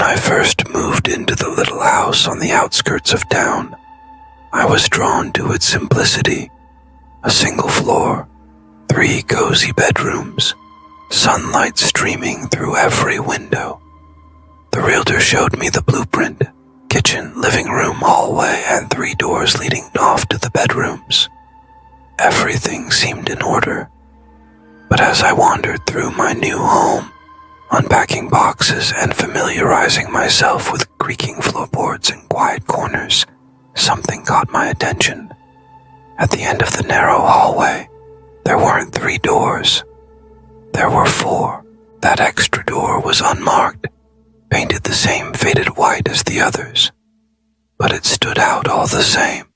I first moved into the little house on the outskirts of town, I was drawn to its simplicity. A single floor, 3 cozy bedrooms, sunlight streaming through every window. The realtor showed me the blueprint: kitchen, living room, hallway, and 3 doors leading off to the bedrooms. Everything seemed in order. But as I wandered through my new home, unpacking boxes and familiarizing myself with creaking floorboards and quiet corners, something caught my attention. At the end of the narrow hallway, there weren't 3 doors. There were 4. That extra door was unmarked, painted the same faded white as the others, but it stood out all the same.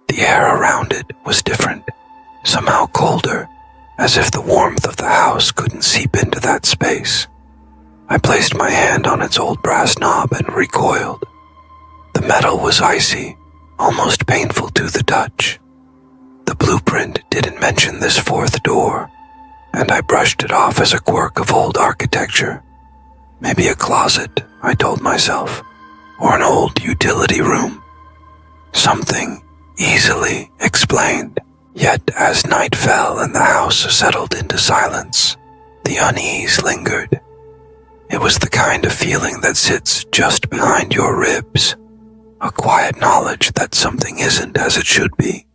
The air around it was different, somehow colder, as if the warmth of the house couldn't seep into that space. I placed my hand on its old brass knob and recoiled. The metal was icy, almost painful to the touch. The blueprint didn't mention this 4th door, and I brushed it off as a quirk of old architecture. Maybe a closet, I told myself, or an old utility room. Something easily explained. Yet as night fell and the house settled into silence, the unease lingered. It was the kind of feeling that sits just behind your ribs, a quiet knowledge that something isn't as it should be.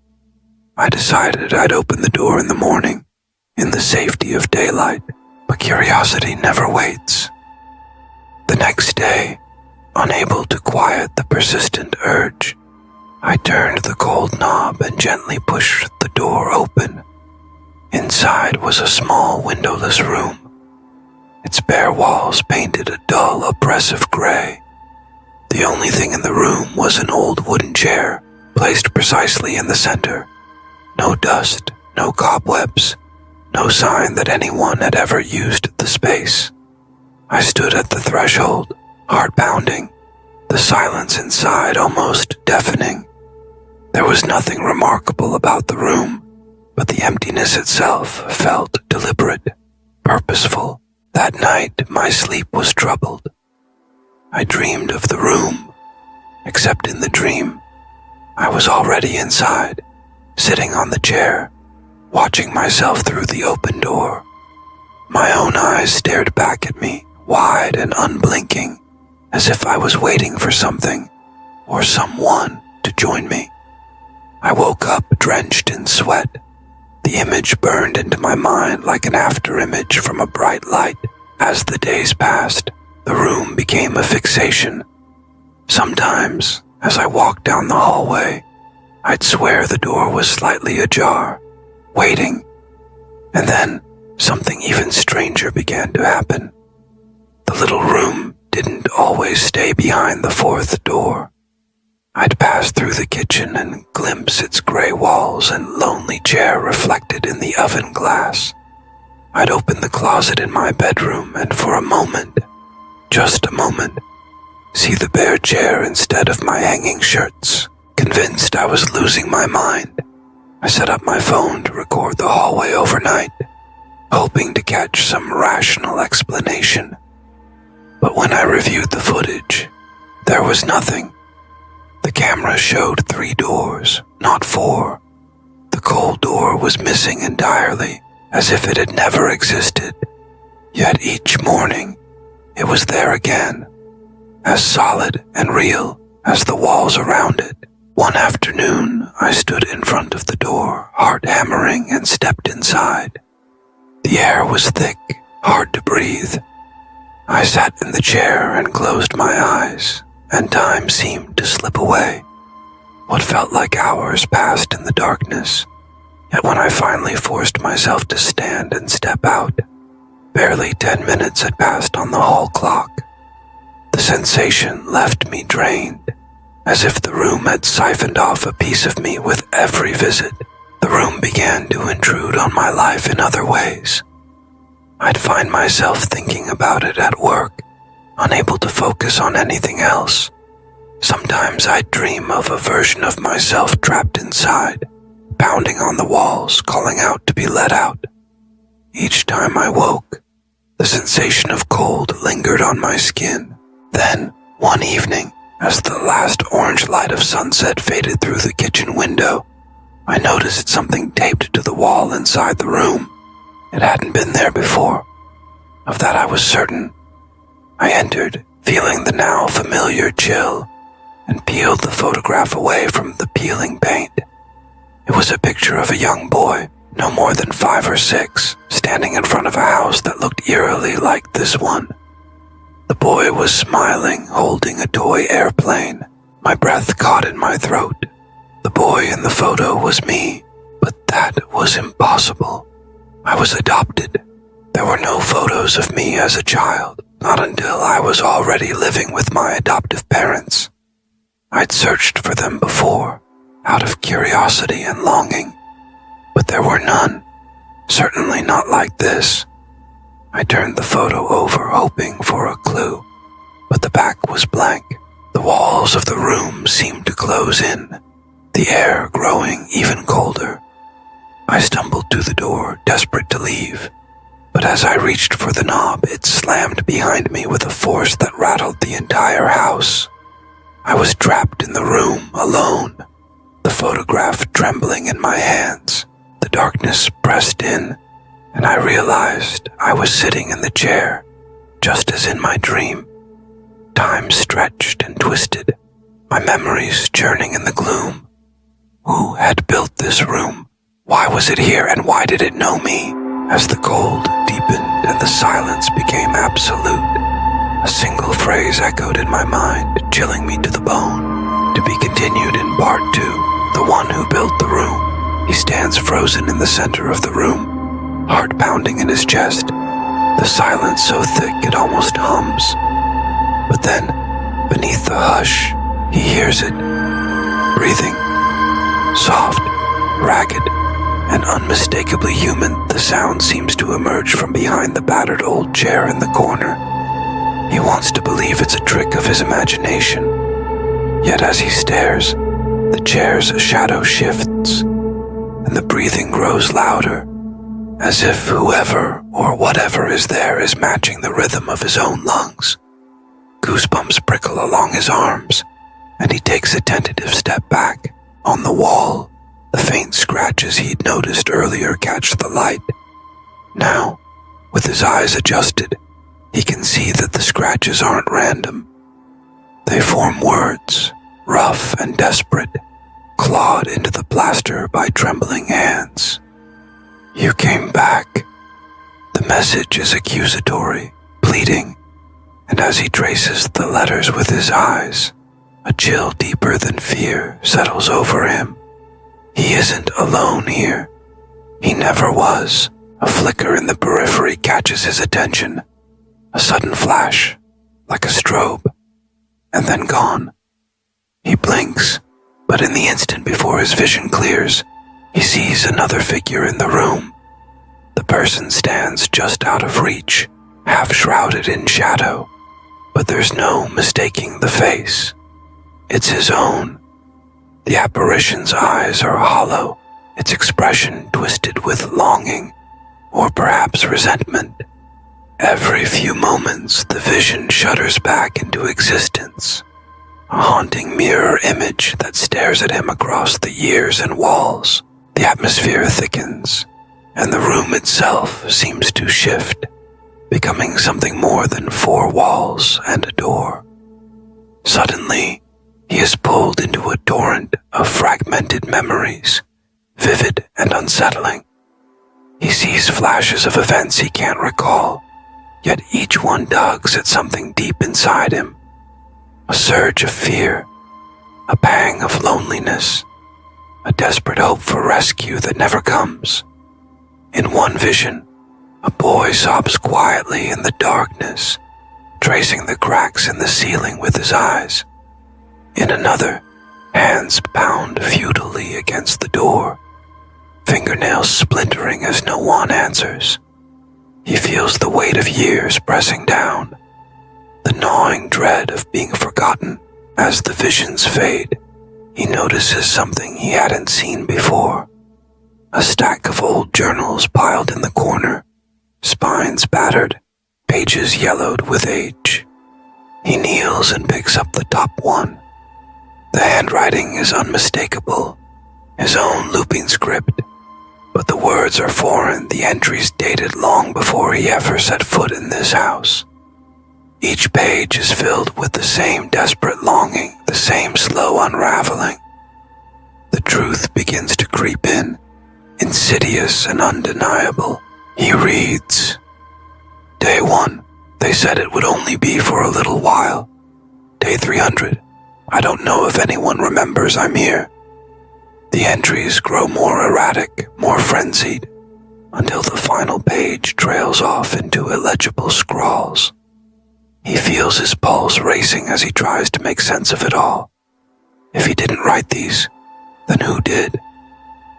I decided I'd open the door in the morning, in the safety of daylight, but curiosity never waits. The next day, unable to quiet the persistent urge, I turned the cold knob and gently pushed the door open. Inside was a small windowless room, its bare walls painted a dull, oppressive gray. The only thing in the room was an old wooden chair, placed precisely in the center. No dust, no cobwebs, no sign that anyone had ever used the space. I stood at the threshold, heart pounding, the silence inside almost deafening. There was nothing remarkable about the room, but the emptiness itself felt deliberate, purposeful. That night, my sleep was troubled. I dreamed of the room, except in the dream, I was already inside, sitting on the chair, watching myself through the open door. My own eyes stared back at me, wide and unblinking, as if I was waiting for something or someone to join me. I woke up drenched in sweat. The image burned into my mind like an afterimage from a bright light. As the days passed, the room became a fixation. Sometimes, as I walked down the hallway, I'd swear the door was slightly ajar, waiting. And then, something even stranger began to happen. The little room didn't always stay behind the 4th door. I'd pass through the kitchen and glimpse its gray walls and lonely chair reflected in the oven glass. I'd open the closet in my bedroom and for a moment, just a moment, see the bare chair instead of my hanging shirts. Convinced I was losing my mind, I set up my phone to record the hallway overnight, hoping to catch some rational explanation. But when I reviewed the footage, there was nothing. The camera showed 3 doors, not 4. The cold door was missing entirely, as if it had never existed. Yet each morning, it was there again, as solid and real as the walls around it. One afternoon, I stood in front of the door, heart hammering, and stepped inside. The air was thick, hard to breathe. I sat in the chair and closed my eyes, and time seemed to slip away. What felt like hours passed in the darkness, yet when I finally forced myself to stand and step out, barely 10 minutes had passed on the hall clock. The sensation left me drained, as if the room had siphoned off a piece of me with every visit. The room began to intrude on my life in other ways. I'd find myself thinking about it at work, unable to focus on anything else. Sometimes I'd dream of a version of myself trapped inside, pounding on the walls, calling out to be let out. Each time I woke, the sensation of cold lingered on my skin, Then, one evening, as the last orange light of sunset faded through the kitchen window, I noticed something taped to the wall inside the room. It hadn't been there before. Of that I was certain. I entered, feeling the now familiar chill, and peeled the photograph away from the peeling paint. It was a picture of a young boy, no more than 5 or 6, standing in front of a house that looked eerily like this one. The boy was smiling, holding a toy airplane. My breath caught in my throat. The boy in the photo was me, but that was impossible. I was adopted. There were no photos of me as a child, not until I was already living with my adoptive parents. I'd searched for them before, out of curiosity and longing, but there were none, certainly not like this. I turned the photo over, hoping for a clue, but the back was blank. The walls of the room seemed to close in, the air growing even colder. I stumbled to the door, desperate to leave, but as I reached for the knob, it slammed behind me with a force that rattled the entire house. I was trapped in the room, alone, the photograph trembling in my hands. The darkness pressed in, and I realized I was sitting in the chair, just as in my dream. Time stretched and twisted, my memories churning in the gloom. Who had built this room? Why was it here, and why did it know me? As the cold deepened and the silence became absolute, a single phrase echoed in my mind, chilling me to the bone. To be continued in part 2, the one who built the room. He stands frozen in the center of the room, heart pounding in his chest, the silence so thick it almost hums. But then, beneath the hush, he hears it, breathing, soft, ragged, and unmistakably human. The sound seems to emerge from behind the battered old chair in the corner. He wants to believe it's a trick of his imagination. Yet as he stares, the chair's shadow shifts, and the breathing grows louder, as if whoever or whatever is there is matching the rhythm of his own lungs. Goosebumps prickle along his arms, and he takes a tentative step back. On the wall, the faint scratches he'd noticed earlier catch the light. Now, with his eyes adjusted, he can see that the scratches aren't random. They form words, rough and desperate, clawed into the plaster by trembling hands. You came back. The message is accusatory, pleading, and as he traces the letters with his eyes, a chill deeper than fear settles over him. He isn't alone here. He never was. A flicker in the periphery catches his attention. A sudden flash, like a strobe, and then gone. He blinks, but in the instant before his vision clears, he sees another figure in the room. The person stands just out of reach, half shrouded in shadow, but there's no mistaking the face. It's his own. The apparition's eyes are hollow, its expression twisted with longing, or perhaps resentment. Every few moments, the vision shudders back into existence, a haunting mirror image that stares at him across the years and walls. The atmosphere thickens, and the room itself seems to shift, becoming something more than 4 walls and a door. Suddenly, he is pulled into a torrent of fragmented memories, vivid and unsettling. He sees flashes of events he can't recall, yet each one tugs at something deep inside him. A surge of fear, a pang of loneliness, a desperate hope for rescue that never comes. In one vision, a boy sobs quietly in the darkness, tracing the cracks in the ceiling with his eyes. In another, hands pound futilely against the door, fingernails splintering as no one answers. He feels the weight of years pressing down, the gnawing dread of being forgotten. As the visions fade, he notices something he hadn't seen before. A stack of old journals piled in the corner, spines battered, pages yellowed with age. He kneels and picks up the top one. The handwriting is unmistakable, his own looping script, but the words are foreign, the entries dated long before he ever set foot in this house. Each page is filled with the same desperate longing, the same slow unraveling. The truth begins to creep in, insidious and undeniable. He reads, Day 1, they said it would only be for a little while. Day 300, I don't know if anyone remembers I'm here. The entries grow more erratic, more frenzied, until the final page trails off into illegible scrawls. He feels his pulse racing as he tries to make sense of it all. If he didn't write these, then who did?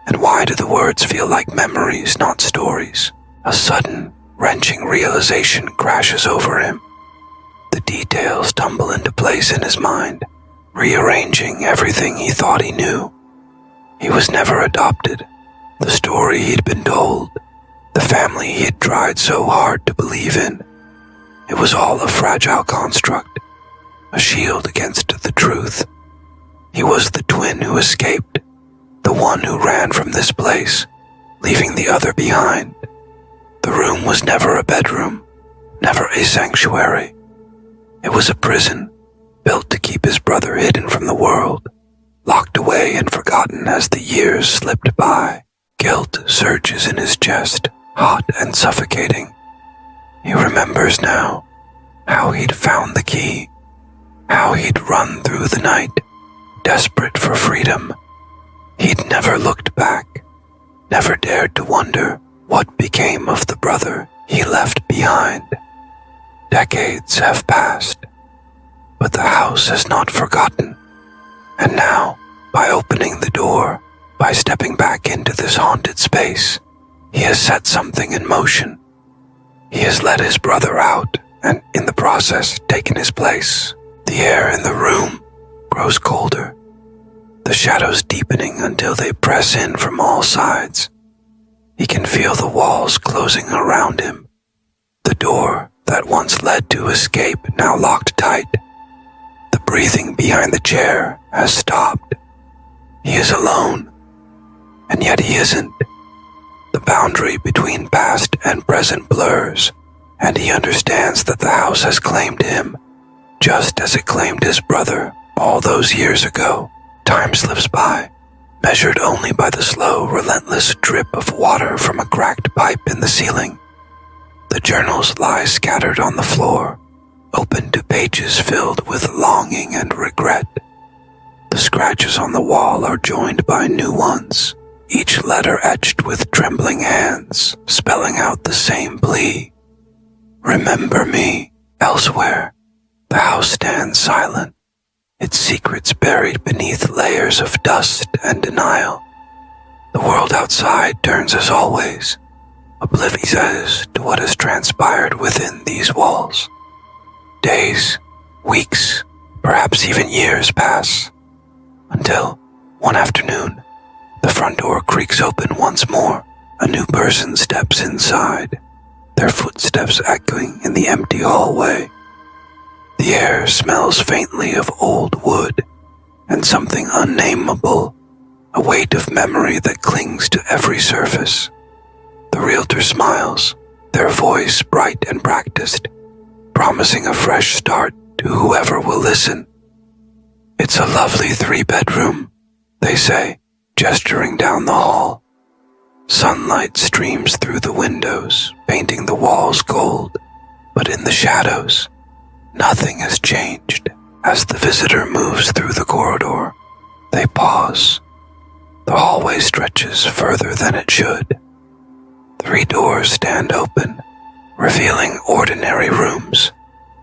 And why do the words feel like memories, not stories? A sudden, wrenching realization crashes over him. The details tumble into place in his mind, rearranging everything he thought he knew. He was never adopted. The story he'd been told, the family he had tried so hard to believe in, it was all a fragile construct, a shield against the truth. He was the twin who escaped, the one who ran from this place, leaving the other behind. The room was never a bedroom, never a sanctuary. It was a prison, built to keep his brother hidden from the world, locked away and forgotten as the years slipped by. Guilt surges in his chest, hot and suffocating. He remembers now how he'd found the key, how he'd run through the night, desperate for freedom. He'd never looked back, never dared to wonder what became of the brother he left behind. Decades have passed, but the house has not forgotten. And now, by opening the door, by stepping back into this haunted space, he has set something in motion. He has let his brother out, and in the process taken his place. The air in the room grows colder, the shadows deepening until they press in from all sides. He can feel the walls closing around him. The door that once led to escape now locked tight. The breathing behind the chair has stopped. He is alone, and yet he isn't. The boundary between past and present blurs, and he understands that the house has claimed him, just as it claimed his brother all those years ago. Time slips by, measured only by the slow, relentless drip of water from a cracked pipe in the ceiling. The journals lie scattered on the floor, open to pages filled with longing and regret. The scratches on the wall are joined by new ones, each letter etched with trembling hands, spelling out the same plea. Remember me. Elsewhere, the house stands silent, its secrets buried beneath layers of dust and denial. The world outside turns as always, oblivious to what has transpired within these walls. Days, weeks, perhaps even years pass, until, one afternoon, the front door creaks open once more. A new person steps inside, their footsteps echoing in the empty hallway. The air smells faintly of old wood and something unnameable, a weight of memory that clings to every surface. The realtor smiles, their voice bright and practiced, promising a fresh start to whoever will listen. It's a lovely 3-bedroom, they say, gesturing down the hall. Sunlight streams through the windows, painting the walls gold, but in the shadows, nothing has changed. As the visitor moves through the corridor, they pause. The hallway stretches further than it should. 3 doors stand open, revealing ordinary rooms,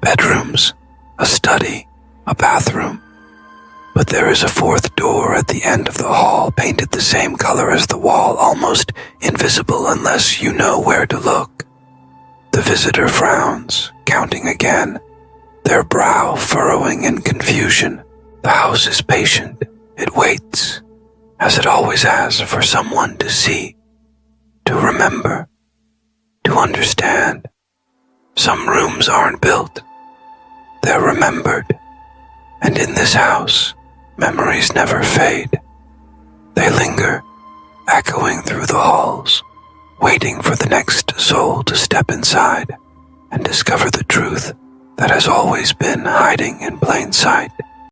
bedrooms, a study, a bathroom. But there is a 4th door at the end of the hall, painted the same color as the wall, almost invisible unless you know where to look. The visitor frowns, counting again, their brow furrowing in confusion. The house is patient. It waits, as it always has, for someone to see, to remember, to understand. Some rooms aren't built. they're remembered. And in this house, memories never fade. They linger, echoing through the halls, waiting for the next soul to step inside and discover the truth that has always been hiding in plain sight.